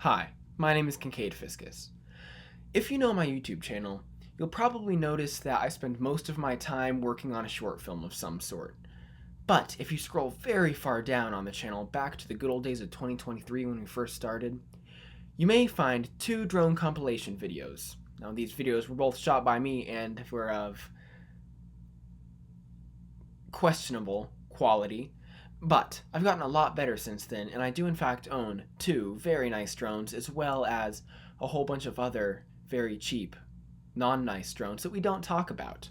Hi, my name is Kincaid Fiscus. If you know my YouTube channel, you'll probably notice that I spend most of my time working on a short film of some sort. But if you scroll very far down on the channel back to the good old days of 2023 when we first started, you may find two drone compilation videos. Now these videos were both shot by me and were of questionable quality, but I've gotten a lot better since then, and I do in fact own two very nice drones as well as a whole bunch of other very cheap, non-nice drones that we don't talk about.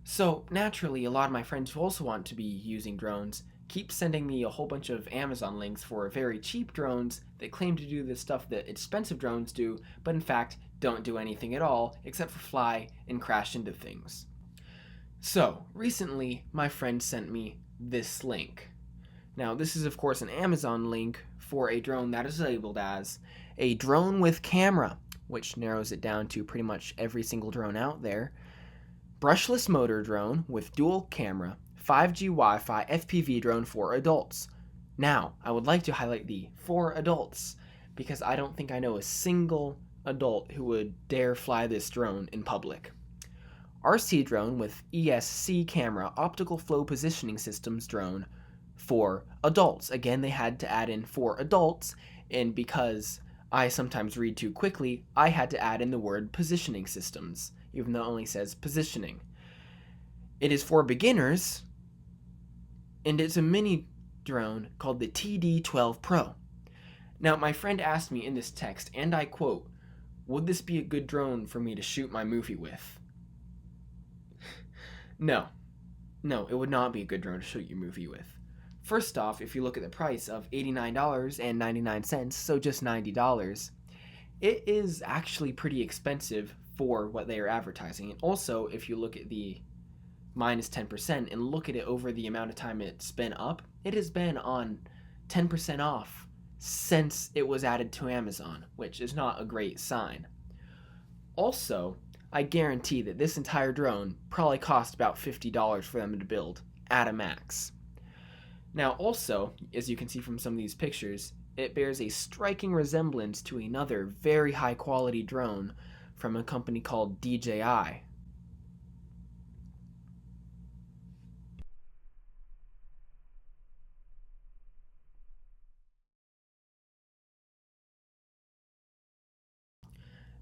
So naturally, a lot of my friends who also want to be using drones keep sending me a whole bunch of Amazon links for very cheap drones that claim to do the stuff that expensive drones do, but in fact don't do anything at all except for fly and crash into things. So, recently, my friend sent me this link. Now, this is of course an Amazon link for a drone that is labeled as a drone with camera, which narrows it down to pretty much every single drone out there. Brushless motor drone with dual camera, 5G Wi-Fi FPV drone for adults. Now, I would like to highlight the for adults because I don't think I know a single adult who would dare fly this drone in public. RC drone with ESC camera optical flow positioning systems drone for adults. Again, they had to add in for adults, and because I sometimes read too quickly, I had to add in the word positioning systems, even though it only says positioning. It is for beginners, and it's a mini drone called the TD12 Pro. Now, my friend asked me in this text, and I quote, "Would this be a good drone for me to shoot my movie with?" No, it would not be a good drone to shoot your movie with. First off, if you look at the price of $89.99, so just $90, it is actually pretty expensive for what they are advertising. And also, if you look at the minus 10% and look at it over the amount of time it's been up, it has been on 10% off since it was added to Amazon, which is not a great sign. Also, I guarantee that this entire drone probably cost about $50 for them to build, at a max. Now also, as you can see from some of these pictures, it bears a striking resemblance to another very high quality drone from a company called DJI.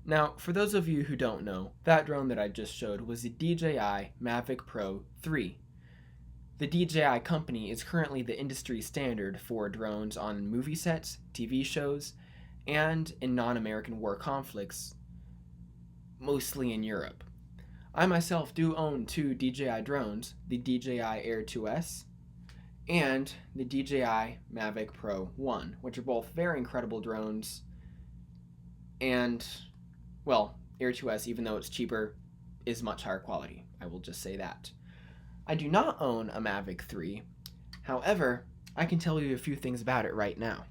Now, for those of you who don't know, that drone that I just showed was the DJI Mavic Pro 3. The DJI company is currently the industry standard for drones on movie sets, TV shows, and in non-American war conflicts, mostly in Europe. I myself do own two DJI drones, the DJI Air 2S and the DJI Mavic Pro 1, which are both very incredible drones, and, well, Air 2S, even though it's cheaper, is much higher quality. I will just say that. I do not own a Mavic 3. However, I can tell you a few things about it right now.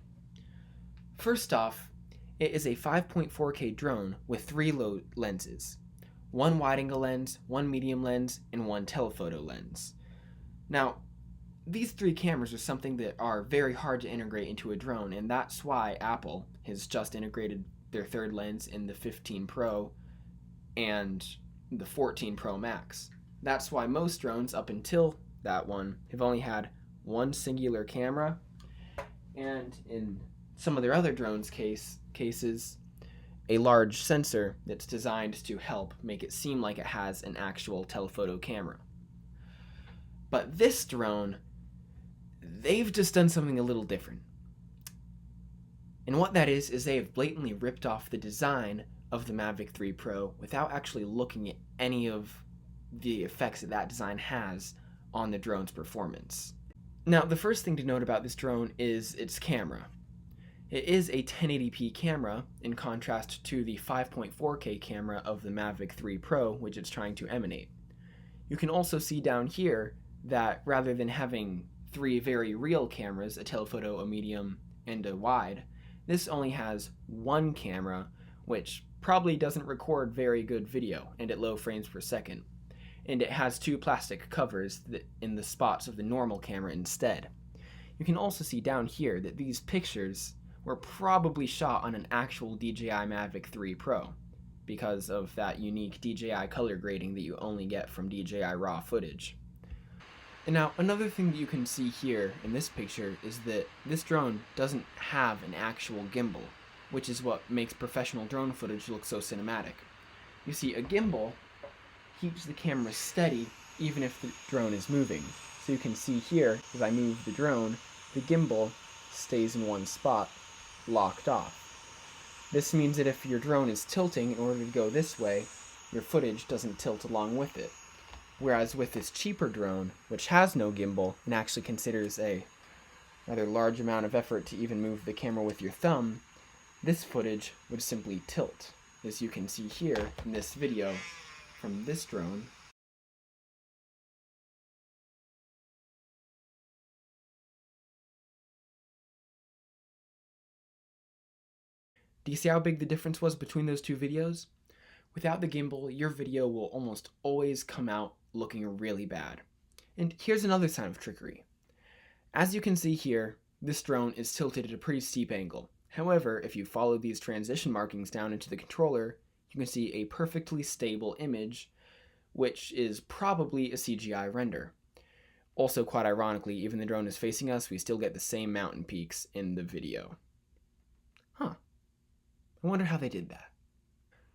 First off, it is a 5.4K drone with three lenses. One wide-angle lens, one medium lens, and one telephoto lens. Now, these three cameras are something that are very hard to integrate into a drone, and that's why Apple has just integrated their third lens in the 15 Pro and the 14 Pro Max. That's why most drones up until that one have only had one singular camera, and in some of their other drones cases, a large sensor that's designed to help make it seem like it has an actual telephoto camera. But this drone, they've just done something a little different. And what that is they have blatantly ripped off the design of the Mavic 3 Pro without actually looking at any of the effects that design has on the drone's performance. Now, the first thing to note about this drone is its camera. It is a 1080p camera in contrast to the 5.4K camera of the Mavic 3 Pro, which it's trying to emanate. You can also see down here that rather than having three very real cameras, a telephoto, a medium, and a wide, this only has one camera, which probably doesn't record very good video and at low frames per second. And it has two plastic covers in the spots of the normal camera instead. You can also see down here that these pictures, were probably shot on an actual DJI Mavic 3 Pro because of that unique DJI color grading that you only get from DJI RAW footage. And now, another thing that you can see here in this picture is that this drone doesn't have an actual gimbal, which is what makes professional drone footage look so cinematic. You see, a gimbal keeps the camera steady even if the drone is moving. So you can see here, as I move the drone, the gimbal stays in one spot, locked off. This means that if your drone is tilting in order to go this way, your footage doesn't tilt along with it. Whereas with this cheaper drone, which has no gimbal and actually considers a rather large amount of effort to even move the camera with your thumb, this footage would simply tilt, as you can see here in this video from this drone. Do you see how big the difference was between those two videos? Without the gimbal, your video will almost always come out looking really bad. And here's another sign of trickery. As you can see here, this drone is tilted at a pretty steep angle. However, if you follow these transition markings down into the controller, you can see a perfectly stable image, which is probably a CGI render. Also, quite ironically, even the drone is facing us, we still get the same mountain peaks in the video. I wonder how they did that.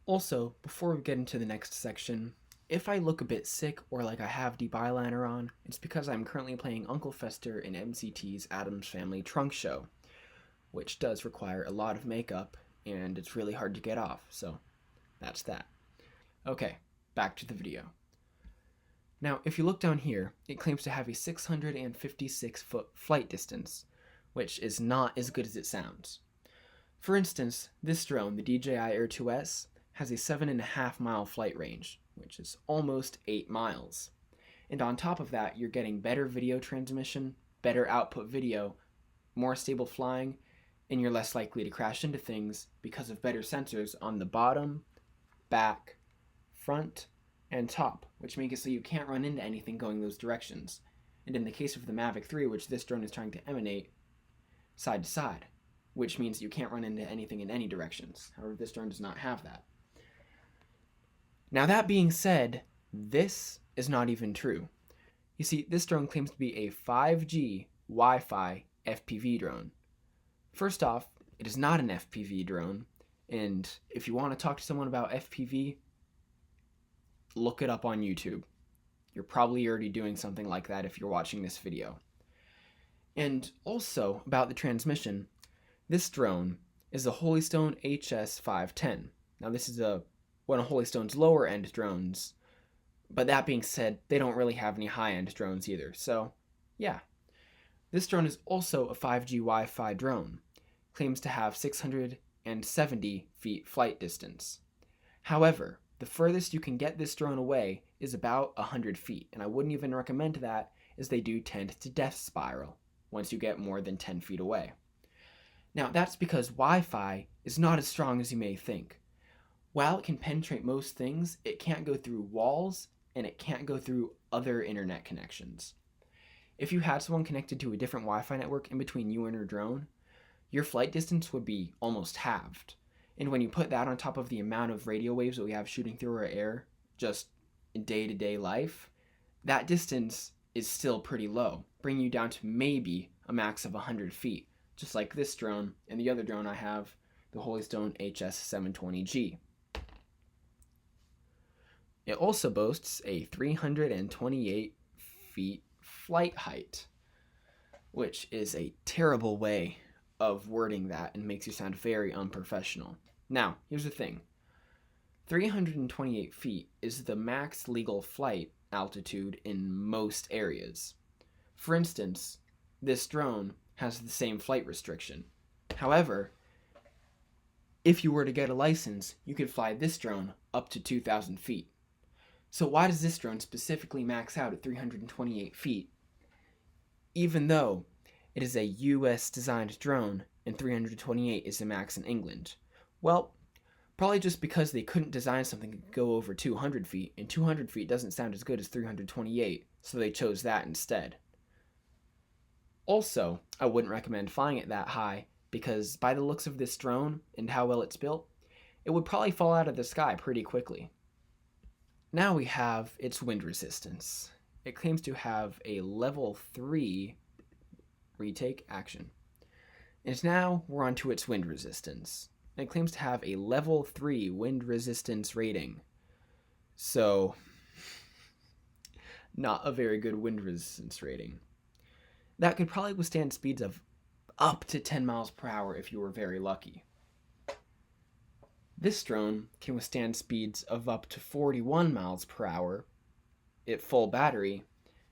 Also, before we get into the next section, if I look a bit sick or like I have deep eyeliner on, it's because I'm currently playing Uncle Fester in MCT's Addams Family Trunk Show, which does require a lot of makeup, and it's really hard to get off, so that's that. Okay, back to the video. Now, if you look down here, it claims to have a 656-foot flight distance, which is not as good as it sounds. For instance, this drone, the DJI Air 2S, has a 7.5 mile flight range, which is almost 8 miles. And on top of that, you're getting better video transmission, better output video, more stable flying, and you're less likely to crash into things because of better sensors on the bottom, back, front, and top, which make it so you can't run into anything going those directions. And in the case of the Mavic 3, which this drone is trying to emanate, side to side, which means you can't run into anything in any directions. However, this drone does not have that. Now, that being said, this is not even true. You see, this drone claims to be a 5G Wi-Fi FPV drone. First off, it is not an FPV drone, and if you want to talk to someone about FPV, look it up on YouTube. You're probably already doing something like that if you're watching this video. And also, about the transmission, this drone is the Holystone HS510. Now, this is one of Holystone's lower end drones, but that being said, they don't really have any high end drones either. So, yeah. This drone is also a 5G Wi-Fi drone, claims to have 670 feet flight distance. However, the furthest you can get this drone away is about 100 feet, and I wouldn't even recommend that, as they do tend to death spiral once you get more than 10 feet away. Now, that's because Wi-Fi is not as strong as you may think. While it can penetrate most things, it can't go through walls, and it can't go through other internet connections. If you had someone connected to a different Wi-Fi network in between you and your drone, your flight distance would be almost halved. And when you put that on top of the amount of radio waves that we have shooting through our air, just in day-to-day life, that distance is still pretty low, bringing you down to maybe a max of 100 feet. Just like this drone and the other drone I have, the Holystone HS720G. It also boasts a 328 feet flight height, which is a terrible way of wording that and makes you sound very unprofessional. Now, here's the thing. 328 feet is the max legal flight altitude in most areas. For instance, this drone has the same flight restriction. However, if you were to get a license, you could fly this drone up to 2,000 feet. So why does this drone specifically max out at 328 feet, even though it is a US designed drone and 328 is the max in England? Well, probably just because they couldn't design something that could go over 200 feet, and 200 feet doesn't sound as good as 328, so they chose that instead. Also, I wouldn't recommend flying it that high because by the looks of this drone and how well it's built, it would probably fall out of the sky pretty quickly. Now we have its wind resistance. It claims to have a level 3 retake action. And now we're on to its wind resistance. It claims to have a level 3 wind resistance rating. So, not a very good wind resistance rating. That could probably withstand speeds of up to 10 miles per hour if you were very lucky. This drone can withstand speeds of up to 41 miles per hour at full battery,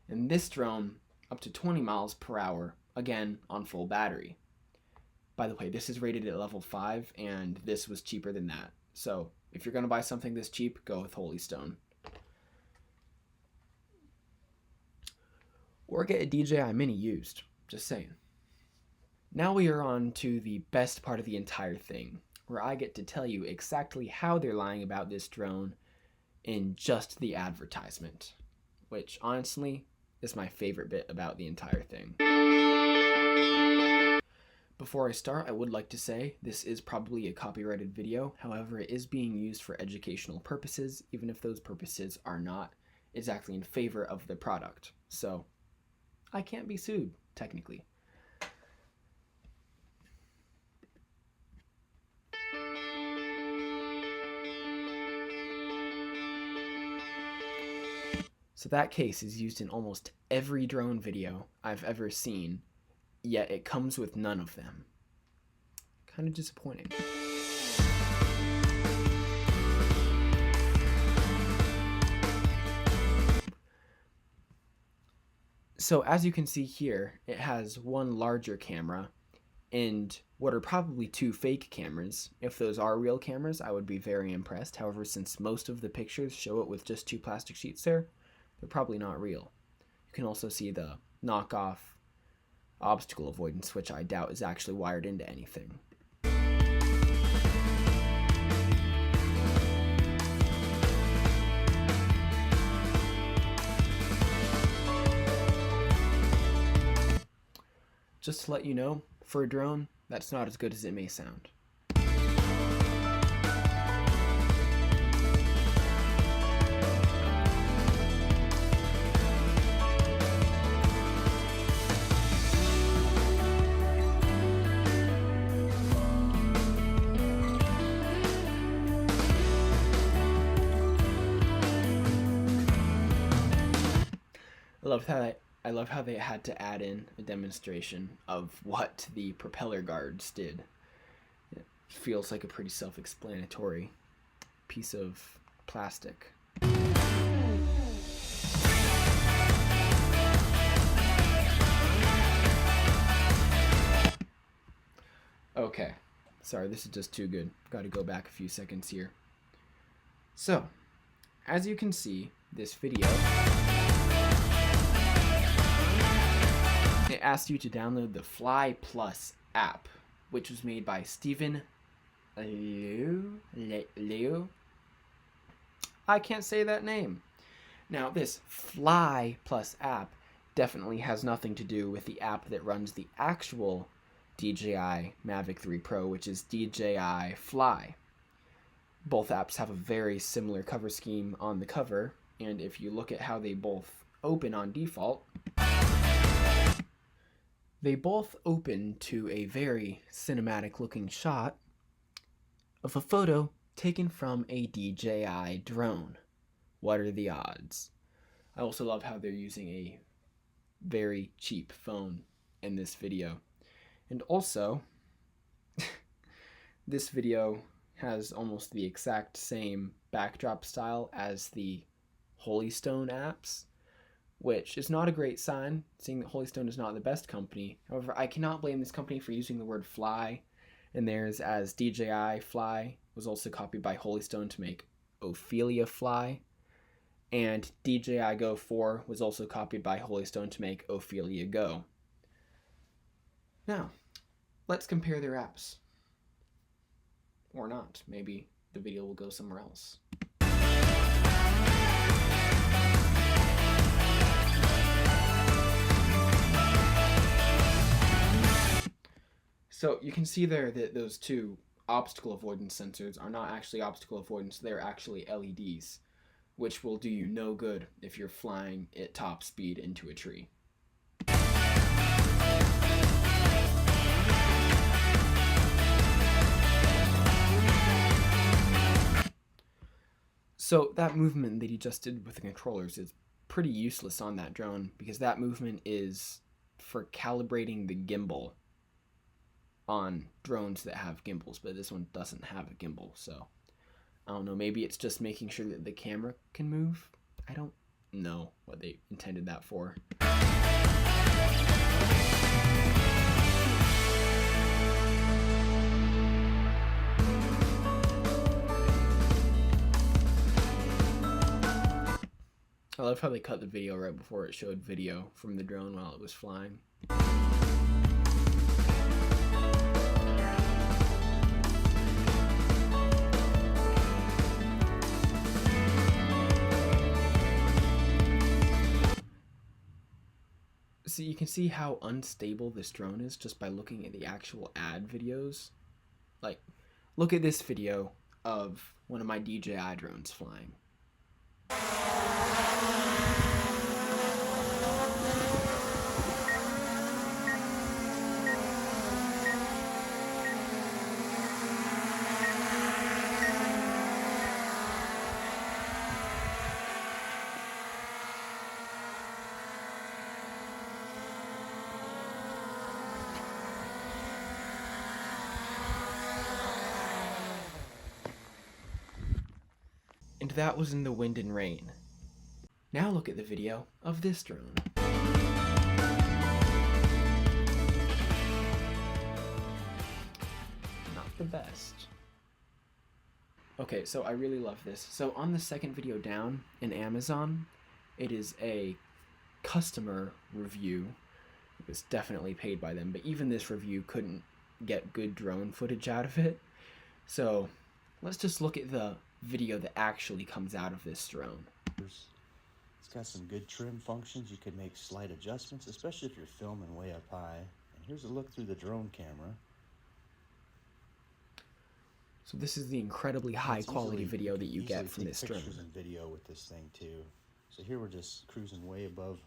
and this drone up to 20 miles per hour, again on full battery. By the way, this is rated at level 5, and this was cheaper than that. So if you're going to buy something this cheap, go with Holystone. Or get a DJI Mini used, just saying. Now we are on to the best part of the entire thing, where I get to tell you exactly how they're lying about this drone in just the advertisement, which honestly is my favorite bit about the entire thing. Before I start, I would like to say this is probably a copyrighted video. However, it is being used for educational purposes, even if those purposes are not exactly in favor of the product. So I can't be sued, technically. So that case is used in almost every drone video I've ever seen, yet it comes with none of them. Kind of disappointing. So as you can see here, it has one larger camera and what are probably 2 fake cameras. If those are real cameras, I would be very impressed. However, since most of the pictures show it with just 2 plastic sheets there, they're probably not real. You can also see the knockoff obstacle avoidance, which I doubt is actually wired into anything. Just to let you know, for a drone, that's not as good as it may sound. I love how they had to add in a demonstration of what the propeller guards did. It feels like a pretty self-explanatory piece of plastic. Okay, sorry, this is just too good. Got to go back a few seconds here. So, as you can see, this video, it asked you to download the Fly Plus app, which was made by Stephen Liu. I can't say that name. Now, this Fly Plus app definitely has nothing to do with the app that runs the actual DJI Mavic 3 Pro, which is DJI Fly. Both apps have a very similar cover scheme on the cover, and if you look at how they both open on default, they both open to a very cinematic looking shot of a photo taken from a DJI drone. What are the odds? I also love how they're using a very cheap phone in this video. And also, this video has almost the exact same backdrop style as the Holystone apps, which is not a great sign, seeing that Holystone is not the best company. However, I cannot blame this company for using the word fly in theirs, as DJI Fly was also copied by Holystone to make Ophelia Fly, and DJI Go 4 was also copied by Holystone to make Ophelia Go. Now, let's compare their apps. Or not. Maybe the video will go somewhere else. So you can see there that those two obstacle avoidance sensors are not actually obstacle avoidance, they're actually LEDs, which will do you no good if you're flying at top speed into a tree. So that movement that he just did with the controllers is pretty useless on that drone, because that movement is for calibrating the gimbal on drones that have gimbals, but this one doesn't have a gimbal, so I don't know, maybe it's just making sure that the camera can move. I don't know what they intended that for. I love how they cut the video right before it showed video from the drone while it was flying. So you can see how unstable this drone is just by looking at the actual ad videos. Like, look at this video of one of my DJI drones flying. And that was in the wind and rain. Now look at the video of this drone. Not the best. Okay, so I really love this. So on the second video down in Amazon, it is a customer review. It was definitely paid by them, but even this review couldn't get good drone footage out of it. So let's just look at the video that actually comes out of this drone. It's got some good trim functions. You can make slight adjustments, especially if you're filming way up high. And here's a look through the drone camera. So this is the incredibly high quality video that you get from this drone. Pictures and video with this thing too. So here we're just cruising way above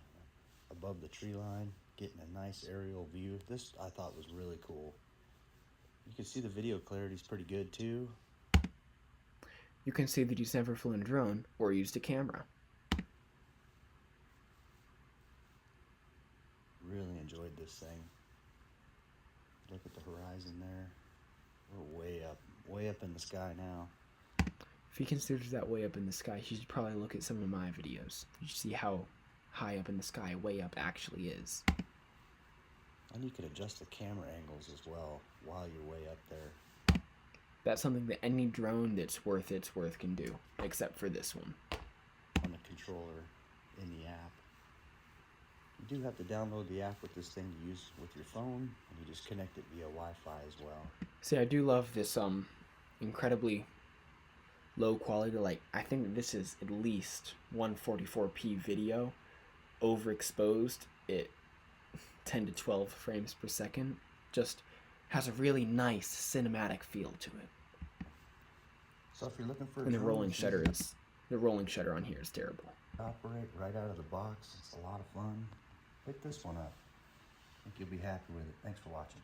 the tree line, getting a nice aerial view. This I thought was really cool. You can see the video clarity is pretty good too. You can see that he's never flown a drone or used a camera. Really enjoyed this thing. Look at the horizon there. We're way up in the sky now. If he considers that way up in the sky, he should probably look at some of my videos. You should see how high up in the sky way up actually is. And you can adjust the camera angles as well while you're way up there. That's something that any drone that's worth its worth can do, except for this one. On the controller in the app. You do have to download the app with this thing to use with your phone, and you just connect it via Wi-Fi as well. See, I do love this incredibly low quality. Like, I think this is at least 144p video, overexposed at 10 to 12 frames per second. Just has a really nice cinematic feel to it. So if you're looking for and the rolling shutter on here is terrible. Operate right out of the box. It's a lot of fun. Pick this one up. I think you'll be happy with it. Thanks for watching.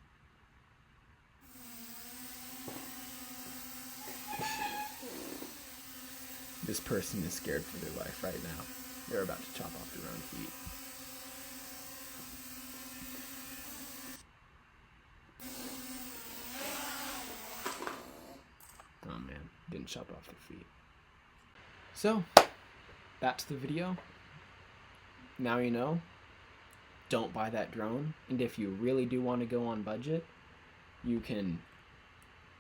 This person is scared for their life right now. They're about to chop off their own feet. Oh man, didn't chop off their feet. So, that's the video. Now you know. Don't buy that drone. And if you really do want to go on budget, you can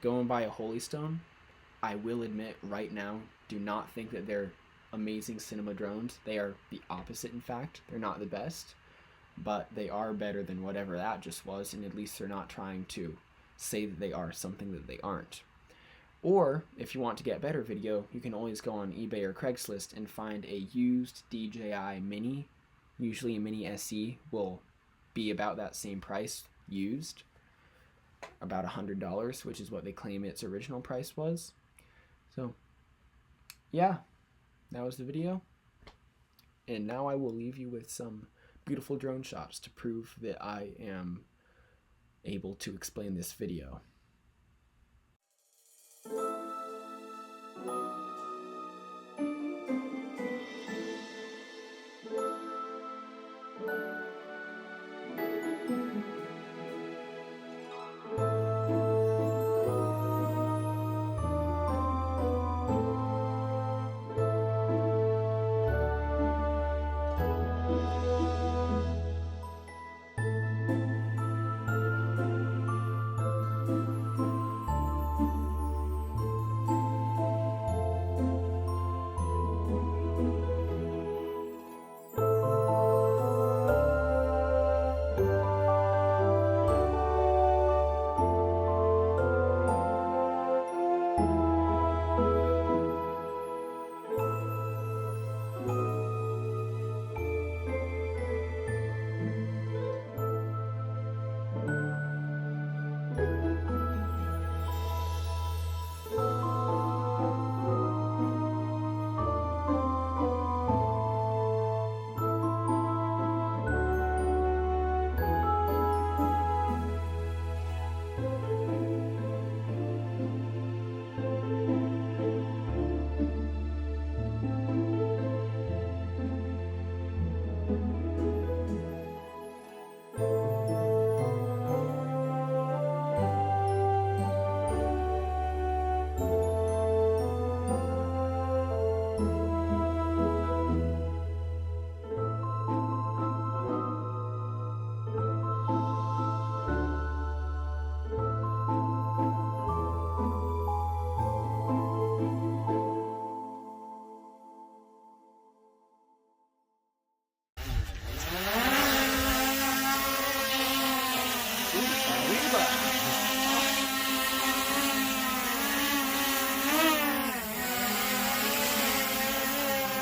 go and buy a Holystone. I will admit right now, do not think that they're amazing cinema drones. They are the opposite, in fact. They're not the best, but they are better than whatever that just was, and at least they're not trying to say that they are something that they aren't. Or, if you want to get better video, you can always go on eBay or Craigslist and find a used DJI Mini. Usually a Mini SE will be about that same price used. about $100, which is what they claim its original price was. So, yeah, that was the video. And now I will leave you with some beautiful drone shots to prove that I am able to explain this video.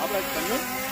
¿Habla español?